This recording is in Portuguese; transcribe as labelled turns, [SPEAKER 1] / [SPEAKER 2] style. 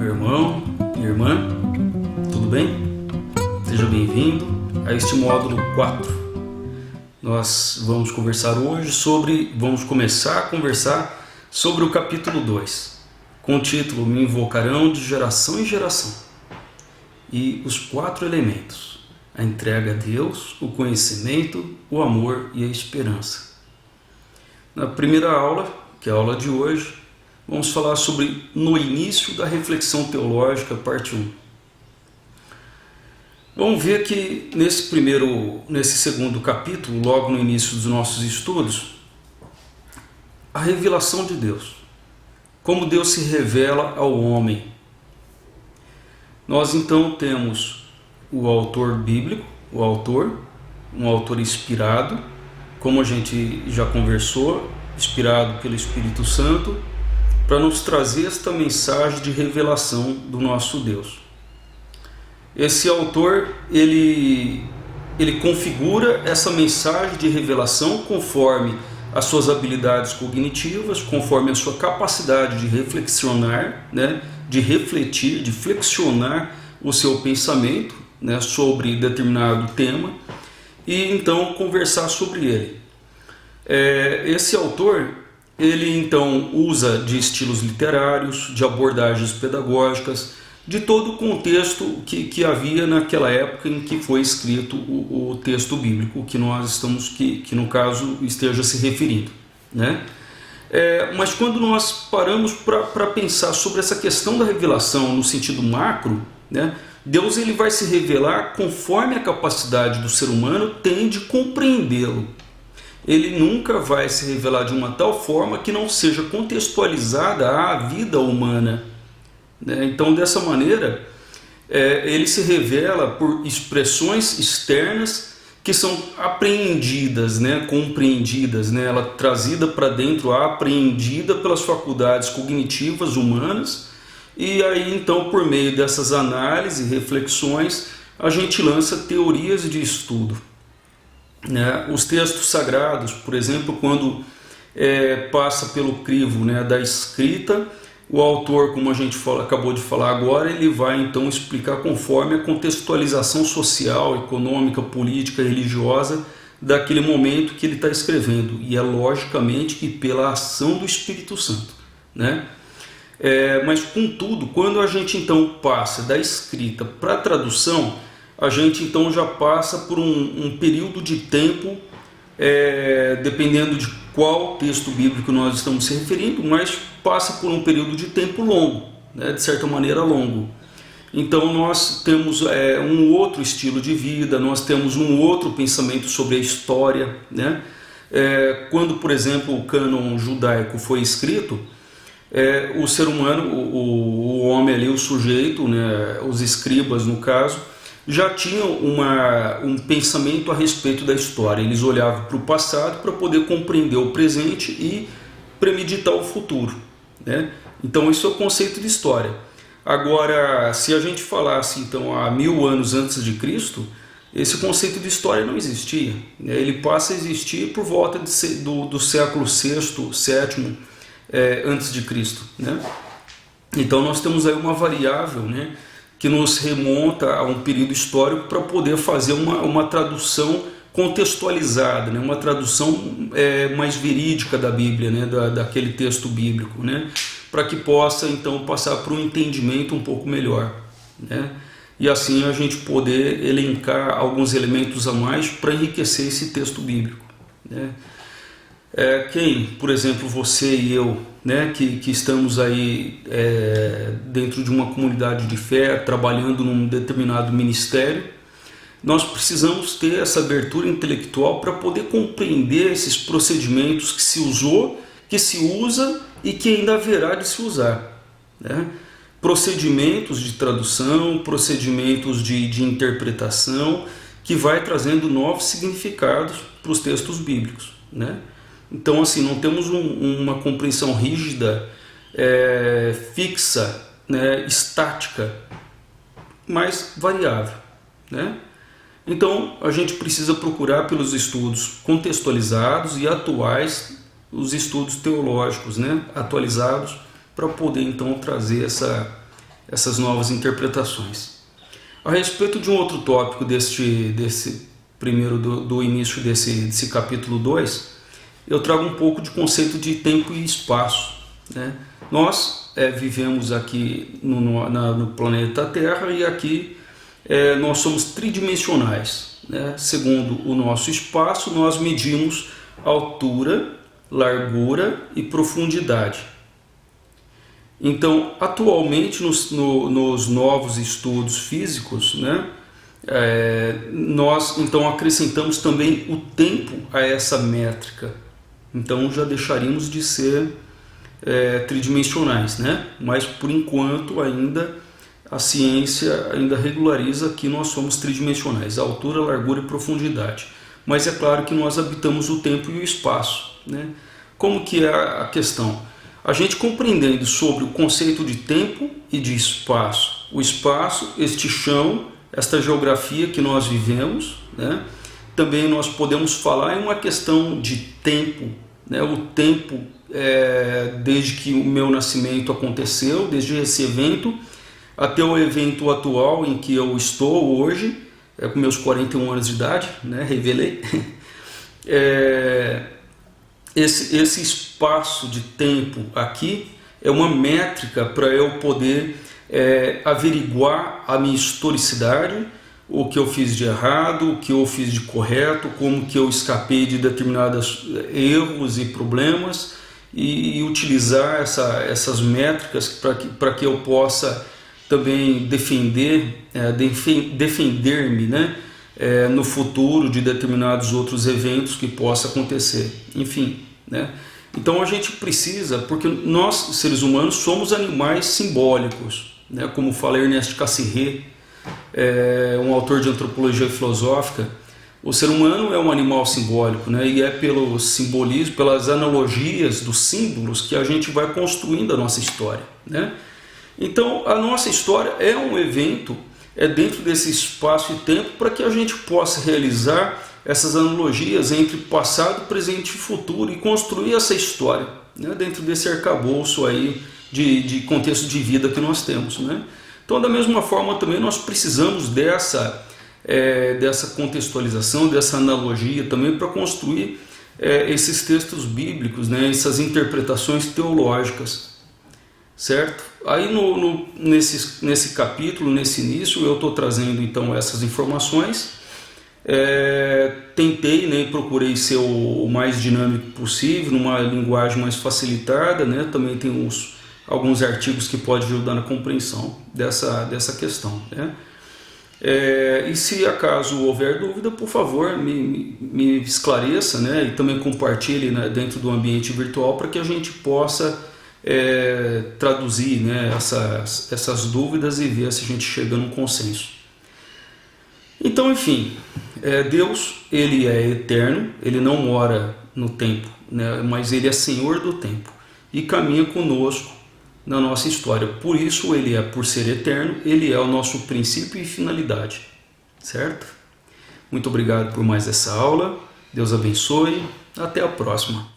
[SPEAKER 1] meu irmão, minha irmã, tudo bem? Seja bem-vindo a este módulo 4. Nós vamos começar a conversar sobre o capítulo 2, com o título Me Invocarão de Geração em Geração, e os 4 elementos: a entrega a Deus, o conhecimento, o amor e a esperança. Na primeira aula, que é a aula de hoje, vamos falar sobre no início da reflexão teológica, parte 1. Vamos ver que nesse segundo capítulo, logo no início dos nossos estudos, a revelação de Deus. Como Deus se revela ao homem. Nós então temos o autor bíblico, um autor inspirado, como a gente já conversou, inspirado pelo Espírito Santo, para nos trazer esta mensagem de revelação do nosso Deus. Esse autor, ele configura essa mensagem de revelação conforme as suas habilidades cognitivas, conforme a sua capacidade de reflexionar, de refletir, de flexionar o seu pensamento, sobre determinado tema, e então conversar sobre ele. Esse autor, ele então usa de estilos literários, de abordagens pedagógicas, de todo o contexto que havia naquela época em que foi escrito o texto bíblico que nós estamos, que no caso esteja se referindo, mas quando nós paramos para pensar sobre essa questão da revelação no sentido macro, Deus ele vai se revelar conforme a capacidade do ser humano tem de compreendê-lo. Ele nunca vai se revelar de uma tal forma que não seja contextualizada à vida humana. Então, dessa maneira, ele se revela por expressões externas que são apreendidas, compreendidas, ela trazida para dentro, apreendida pelas faculdades cognitivas humanas, e aí então, por meio dessas análises e reflexões, a gente lança teorias de estudo. Os textos sagrados, por exemplo, quando passa pelo crivo da escrita, o autor, como a gente acabou de falar agora, ele vai então explicar conforme a contextualização social, econômica, política, religiosa daquele momento que ele está escrevendo, e é logicamente que pela ação do Espírito Santo, mas contudo, quando a gente então passa da escrita para a tradução, a gente então já passa por um período de tempo, dependendo de qual texto bíblico nós estamos se referindo, mas passa por um período de tempo longo, de certa maneira longo. Então nós temos um outro estilo de vida, nós temos um outro pensamento sobre a história. Quando, por exemplo, o cânon judaico foi escrito, o ser humano, o homem ali, o sujeito, os escribas no caso, já tinham um pensamento a respeito da história. Eles olhavam para o passado para poder compreender o presente e premeditar o futuro. Então esse é o conceito de história. Agora, se a gente falasse então há 1000 anos antes de Cristo, esse conceito de história não existia. Ele passa a existir por volta do século VI, VII antes de Cristo. Então nós temos aí uma variável, que nos remonta a um período histórico para poder fazer uma tradução contextualizada, uma tradução mais verídica da Bíblia, daquele texto bíblico, para que possa então passar por um entendimento um pouco melhor, e assim a gente poder elencar alguns elementos a mais para enriquecer esse texto bíblico. Quem, por exemplo, você e eu, que estamos aí dentro de uma comunidade de fé, trabalhando num determinado ministério, nós precisamos ter essa abertura intelectual para poder compreender esses procedimentos que se usou, que se usa e que ainda haverá de se usar. Procedimentos de tradução, procedimentos de interpretação, que vai trazendo novos significados para os textos bíblicos. Então, assim, não temos uma compreensão rígida, fixa, estática, mas variável. Então, a gente precisa procurar pelos estudos contextualizados e atuais, os estudos teológicos, atualizados, para poder então trazer essas novas interpretações. A respeito de um outro tópico desse primeiro do início desse capítulo 2, eu trago um pouco de conceito de tempo e espaço, né? Nós vivemos aqui no planeta Terra, e aqui nós somos tridimensionais, né? Segundo o nosso espaço, nós medimos altura, largura e profundidade. Então, atualmente, nos novos estudos físicos, né, nós então acrescentamos também o tempo a essa métrica. Então, já deixaríamos de ser tridimensionais, né? Mas, por enquanto, ainda a ciência ainda regulariza que nós somos tridimensionais, altura, largura e profundidade. Mas é claro que nós habitamos o tempo e o espaço, né? Como que é a questão? A gente compreendendo sobre o conceito de tempo e de espaço, o espaço, este chão, esta geografia que nós vivemos, né? Também nós podemos falar em uma questão de tempo, né? O tempo desde que o meu nascimento aconteceu, desde esse evento até o evento atual em que eu estou hoje, com meus 41 anos de idade, né? Revelei. Esse espaço de tempo aqui é uma métrica para eu poder averiguar a minha historicidade, o que eu fiz de errado, o que eu fiz de correto, como que eu escapei de determinados erros e problemas, e utilizar essas métricas para que eu possa também defender-me, né? No futuro de determinados outros eventos que possa acontecer, enfim, né? Então a gente precisa, porque nós seres humanos somos animais simbólicos, né? Como fala Ernest Cassirer, um autor de antropologia filosófica, o ser humano é um animal simbólico, né? E é pelo simbolismo, pelas analogias dos símbolos que a gente vai construindo a nossa história, né? Então a nossa história é um evento dentro desse espaço e tempo para que a gente possa realizar essas analogias entre passado, presente e futuro e construir essa história, né, dentro desse arcabouço aí de contexto de vida que nós temos, né? Então, da mesma forma, também nós precisamos dessa contextualização, dessa analogia também para construir esses textos bíblicos, né, essas interpretações teológicas. Certo? Aí nesse capítulo, nesse início, eu estou trazendo então essas informações. Tentei, né, procurei ser o mais dinâmico possível, numa linguagem mais facilitada, né? Também tem alguns artigos que podem ajudar na compreensão dessa questão, né? E se acaso houver dúvida, por favor, me esclareça, né? E também compartilhe, né, dentro do ambiente virtual para que a gente possa traduzir, né, essas dúvidas e ver se a gente chega num consenso. Então, enfim, Deus, ele é eterno, ele não mora no tempo, né, mas ele é Senhor do tempo e caminha conosco na nossa história. Por isso, por ser eterno, ele é o nosso princípio e finalidade, certo? Muito obrigado por mais essa aula, Deus abençoe, até a próxima.